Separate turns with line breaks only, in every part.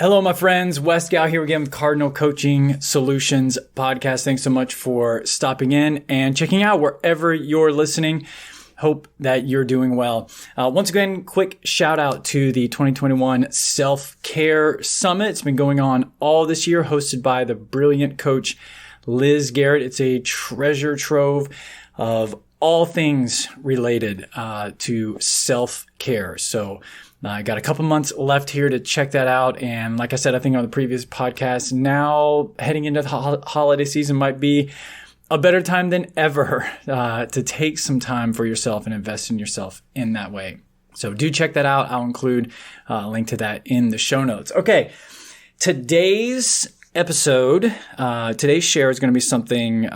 Hello, my friends. Wes Gow here again with Cardinal Coaching Solutions Podcast. Thanks so much for stopping in and checking out wherever you're listening. Hope that you're doing well. Once again, quick shout out to the 2021 Self-Care Summit. It's been going on all this year, hosted by the brilliant coach Liz Garrett. It's a treasure trove of all things related to self-care. So I got a couple months left here to check that out. And like I said, I think on the previous podcast, now heading into the holiday season might be a better time than ever to take some time for yourself and invest in yourself in that way. So do check that out. I'll include a link to that in the show notes. Okay, today's episode, today's share is going to be something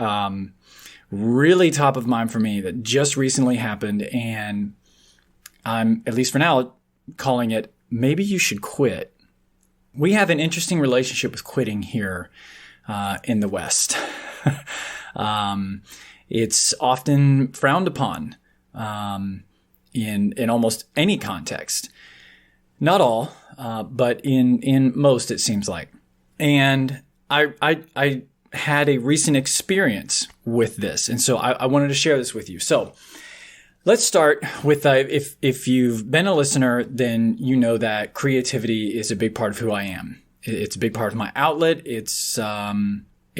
really top of mind for me that just recently happened. And I'm, at least for now, calling it, maybe you should quit. We have an interesting relationship with quitting here in the West. It's often frowned upon in almost any context. Not all, but in most, it seems like. And I had a recent experience with this, and so I wanted to share this with you. So let's start with, if you've been a listener, then you know that creativity is a big part of who I am. It's a big part of my outlet. It's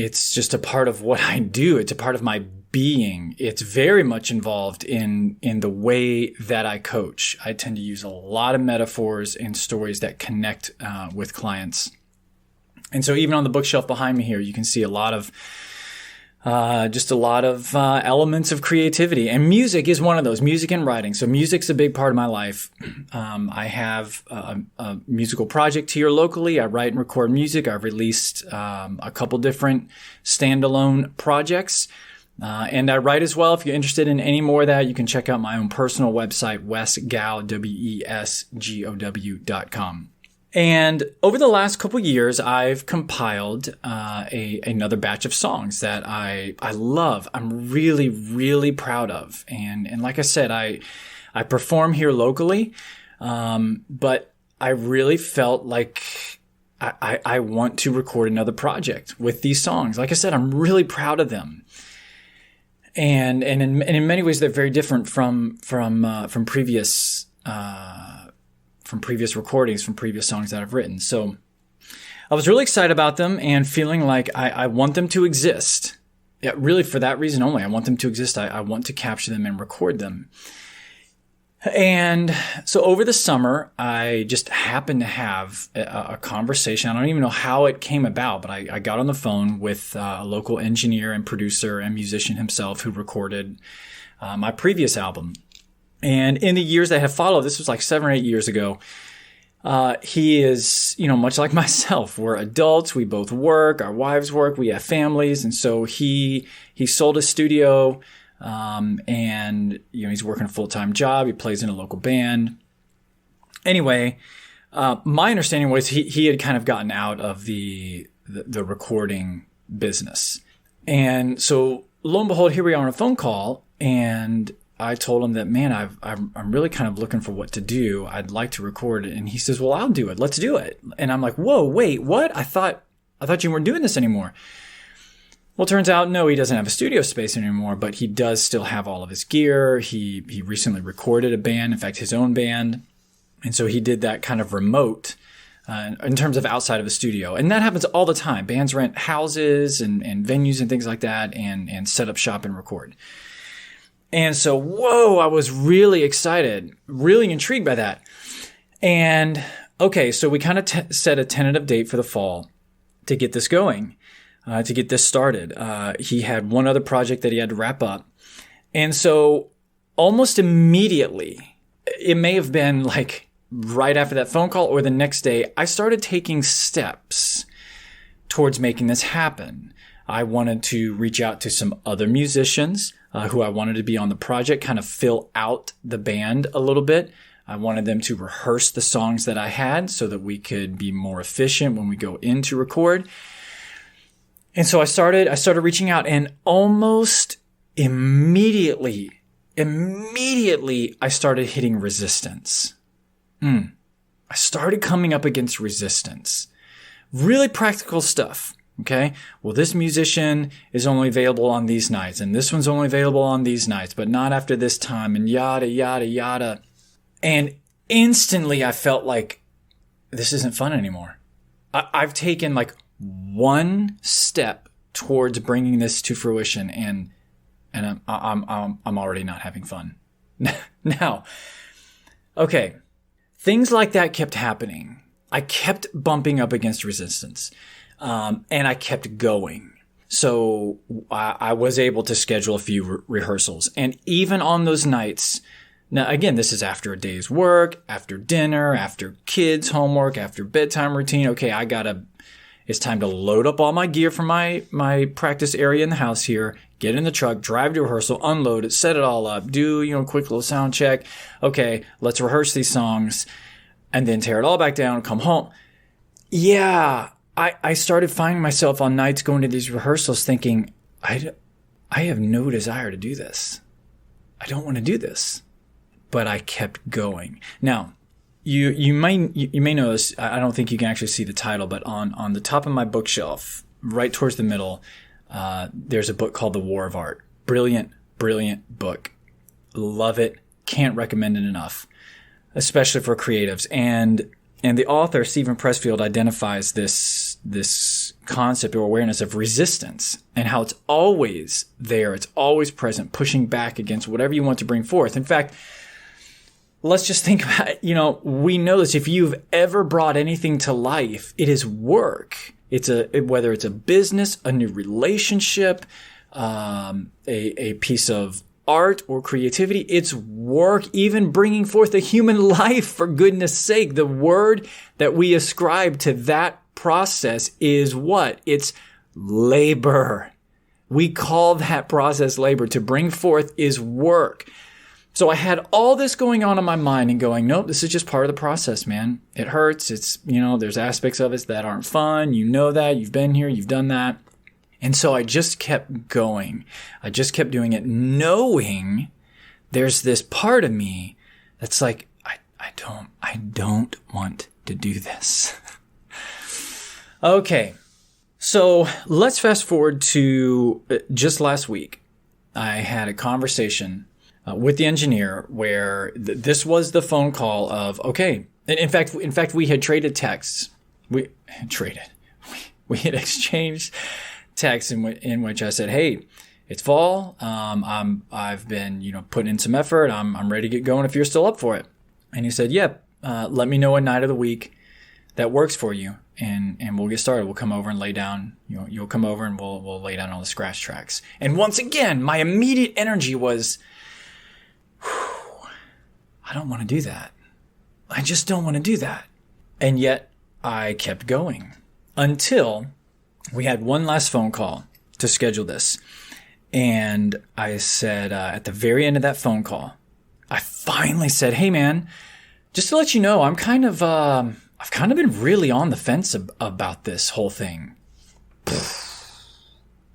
just a part of what I do. It's a part of my being. It's very much involved in the way that I coach. I tend to use a lot of metaphors and stories that connect with clients. And so even on the bookshelf behind me here, you can see a lot of elements of creativity, and music is one of those. Music and writing. So music's a big part of my life. I have a musical project here locally. I write and record music. I've released a couple different standalone projects, and I write as well. If you're interested in any more of that, you can check out my own personal website, wesgow, WESGOW.com. And over the last couple years, I've compiled another batch of songs that I love. I'm really, really proud of. And like I said, I perform here locally, but I really felt like I want to record another project with these songs. Like I said, I'm really proud of them. And in many ways, they're very different from previous recordings, from previous songs that I've written. So I was really excited about them and feeling like I want them to exist. Yeah, really for that reason only. I want them to exist. I want to capture them and record them. And so over the summer, I just happened to have a conversation. I don't even know how it came about, but I got on the phone with a local engineer and producer and musician himself who recorded my previous album. And in the years that have followed, this was like 7 or 8 years ago, he is, much like myself. We're adults. We both work. Our wives work. We have families. And so he sold his studio, and, he's working a full-time job. He plays in a local band. Anyway, my understanding was he had kind of gotten out of the recording business. And so lo and behold, here we are on a phone call, and I told him that, man, I'm really kind of looking for what to do. I'd like to record it. And he says, well, I'll do it. Let's do it. And I'm like, whoa, wait, what? I thought you weren't doing this anymore. Well, it turns out, no, he doesn't have a studio space anymore, but he does still have all of his gear. He recently recorded a band, in fact, his own band. And so he did that kind of remote in terms of outside of the studio. And that happens all the time. Bands rent houses and venues and things like that and set up shop and record. And so, whoa, I was really excited, really intrigued by that. And okay, so we kind of set a tentative date for the fall to get this going, to get this started. He had one other project that he had to wrap up. And so almost immediately, it may have been like right after that phone call or the next day, I started taking steps towards making this happen. I wanted to reach out to some other musicians who I wanted to be on the project, kind of fill out the band a little bit. I wanted them to rehearse the songs that I had so that we could be more efficient when we go in to record. And so I started reaching out, and almost immediately I started hitting resistance. I started coming up against resistance. Really practical stuff. Okay. Well, this musician is only available on these nights, and this one's only available on these nights, but not after this time, and yada, yada, yada. And instantly I felt like this isn't fun anymore. I've taken like one step towards bringing this to fruition, and I'm already not having fun. Now, okay, things like that kept happening. I kept bumping up against resistance, and I kept going. So I was able to schedule a few rehearsals, and even on those nights. Now, again, this is after a day's work, after dinner, after kids' homework, after bedtime routine. Okay, it's time to load up all my gear from my practice area in the house here, get in the truck, drive to rehearsal, unload it, set it all up, do, a quick little sound check. Okay, let's rehearse these songs, and then tear it all back down, come home. Yeah, I started finding myself on nights going to these rehearsals thinking, I have no desire to do this. I don't want to do this. But I kept going. Now, you may notice, I don't think you can actually see the title, but on the top of my bookshelf, right towards the middle, there's a book called The War of Art. Brilliant, brilliant book. Love it. Can't recommend it enough, especially for creatives. And the author, Stephen Pressfield, identifies this concept or awareness of resistance and how it's always there. It's always present, pushing back against whatever you want to bring forth. In fact, let's just think about it. We know this. If you've ever brought anything to life, it is work. Whether it's a business, a new relationship, a piece of art or creativity, it's work. Even bringing forth a human life, for goodness sake. The word that we ascribe to that process is what? It's labor. We call that process labor. To bring forth is work. So I had all this going on in my mind and going, nope, this is just part of the process, man. It hurts. It's, there's aspects of it that aren't fun. You know that. You've been here. You've done that. And so I just kept going. I just kept doing it, knowing there's this part of me that's like, I don't want to do this. Okay. So let's fast forward to just last week. I had a conversation with the engineer where this was the phone call of, okay. And in fact, we had traded texts. We had exchanged texts in which I said, hey, it's fall. I've been, putting in some effort. I'm ready to get going if you're still up for it. And he said, yeah, let me know a night of the week that works for you. And we'll get started. We'll come over and lay down, you'll come over and we'll lay down all the scratch tracks. And once again, my immediate energy was, I don't want to do that. I just don't want to do that. And yet I kept going until we had one last phone call to schedule this. And I said, at the very end of that phone call, I finally said, hey man, just to let you know, I've kind of been really on the fence about this whole thing.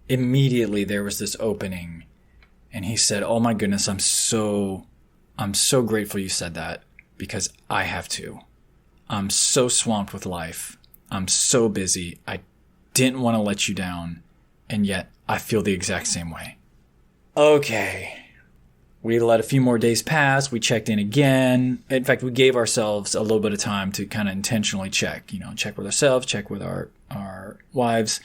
Immediately there was this opening. And he said, oh my goodness, I'm so grateful you said that, because I have to. I'm so swamped with life. I'm so busy. I didn't want to let you down. And yet I feel the exact same way. Okay. We let a few more days pass. We checked in again. In fact, we gave ourselves a little bit of time to kind of intentionally check, check with ourselves, check with our wives.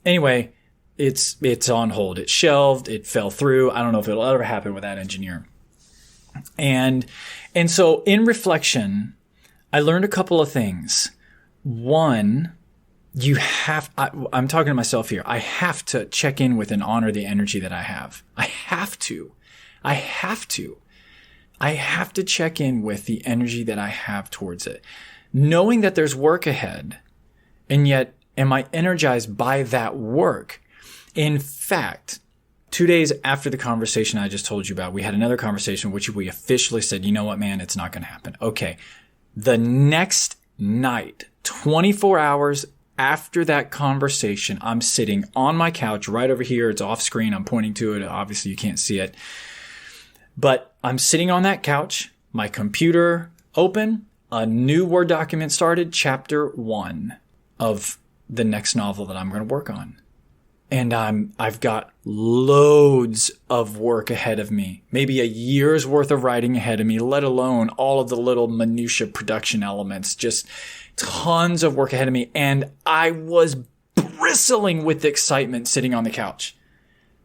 Anyway, it's on hold. It's shelved. It fell through. I don't know if it'll ever happen with that engineer. And so in reflection, I learned a couple of things. One, I'm talking to myself here. I have to check in with and honor the energy that I have. I have to check in with the energy that I have towards it. Knowing that there's work ahead, and yet am I energized by that work? In fact, 2 days after the conversation I just told you about, we had another conversation which we officially said, you know what, man, it's not going to happen. Okay. The next night, 24 hours after that conversation, I'm sitting on my couch right over here. It's off screen. I'm pointing to it. Obviously, you can't see it. But I'm sitting on that couch, my computer open, a new Word document started, chapter 1 of the next novel that I'm going to work on. And I've got loads of work ahead of me, maybe a year's worth of writing ahead of me, let alone all of the little minutia production elements, just tons of work ahead of me. And I was bristling with excitement sitting on the couch.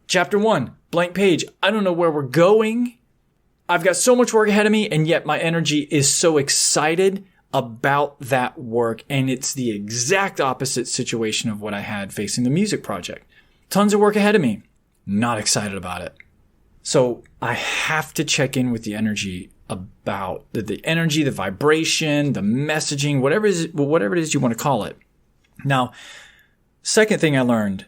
Chapter 1, blank page. I don't know where we're going. I've got so much work ahead of me, and yet my energy is so excited about that work. And it's the exact opposite situation of what I had facing the music project. Tons of work ahead of me. Not excited about it. So I have to check in with the energy about the energy, the vibration, the messaging, whatever it is you want to call it. Now, second thing I learned,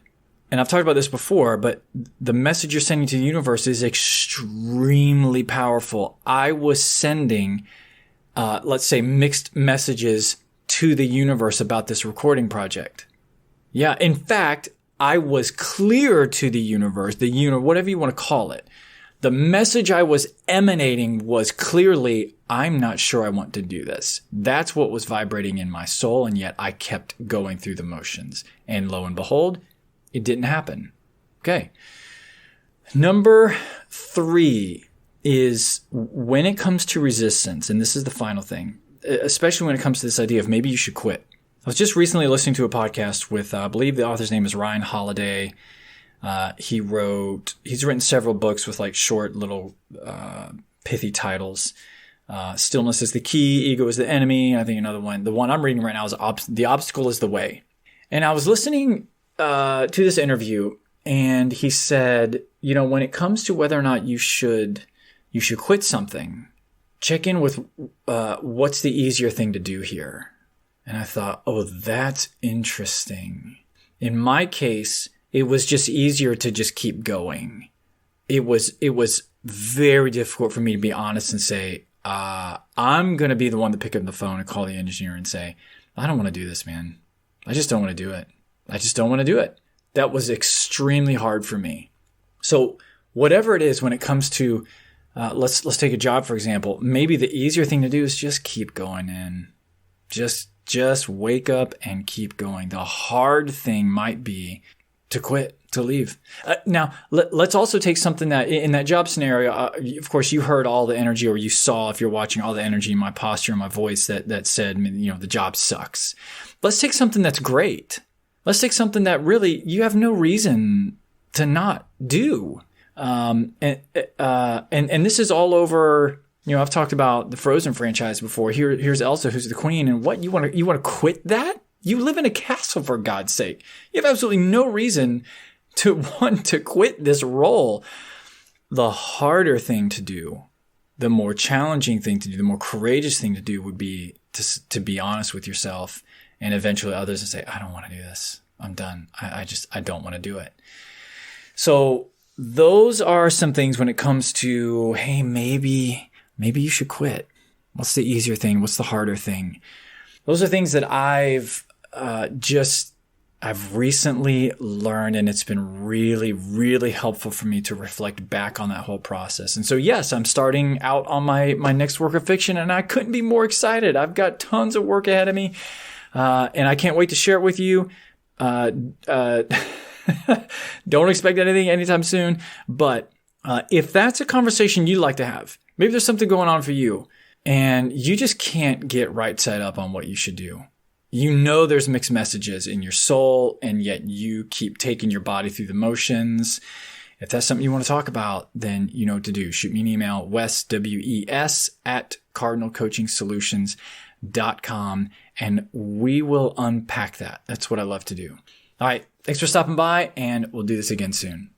and I've talked about this before, but the message you're sending to the universe is extremely powerful. I was sending, let's say, mixed messages to the universe about this recording project. Yeah, in fact, I was clear to the universe, whatever you want to call it. The message I was emanating was clearly, I'm not sure I want to do this. That's what was vibrating in my soul, and yet I kept going through the motions. And lo and behold, it didn't happen. Okay. Number 3 is when it comes to resistance, and this is the final thing, especially when it comes to this idea of maybe you should quit. I was just recently listening to a podcast with, I believe the author's name is Ryan Holiday. He's written several books with like short little, pithy titles. Stillness is the Key, Ego is the Enemy. And I think another one, the one I'm reading right now is The Obstacle is the Way. And I was listening, to this interview, and he said, when it comes to whether or not you should quit something, check in with, what's the easier thing to do here. And I thought, oh, that's interesting. In my case, it was just easier to just keep going. It was very difficult for me to be honest and say, I'm going to be the one to pick up the phone and call the engineer and say, I don't want to do this, man. I just don't want to do it. I just don't want to do it. That was extremely hard for me. So whatever it is, when it comes to, let's take a job, for example, maybe the easier thing to do is just keep going in. Just wake up and keep going. The hard thing might be to quit, to leave. Now, let's also take something that in that job scenario, of course, you heard all the energy, or you saw, if you're watching, all the energy in my posture and my voice that said, the job sucks. Let's take something that's great. Let's take something that really you have no reason to not do. And this is all over. I've talked about the Frozen franchise before. Here's Elsa, who's the queen, and what you want to quit that? You live in a castle, for God's sake. You have absolutely no reason to want to quit this role. The harder thing to do, the more challenging thing to do, the more courageous thing to do would be to be honest with yourself and eventually others and say, I don't want to do this. I'm done. I don't want to do it. So those are some things when it comes to, hey, maybe you should quit. What's the easier thing? What's the harder thing? Those are things that I've recently learned, and it's been really, really helpful for me to reflect back on that whole process. And so, yes, I'm starting out on my next work of fiction, and I couldn't be more excited. I've got tons of work ahead of me, and I can't wait to share it with you. Don't expect anything anytime soon, but if that's a conversation you'd like to have, maybe there's something going on for you, and you just can't get right side up on what you should do. There's mixed messages in your soul, and yet you keep taking your body through the motions. If that's something you want to talk about, then you know what to do. Shoot me an email, Wes, W-E-S, @cardinalcoachingsolutions.com, and we will unpack that. That's what I love to do. All right. Thanks for stopping by, and we'll do this again soon.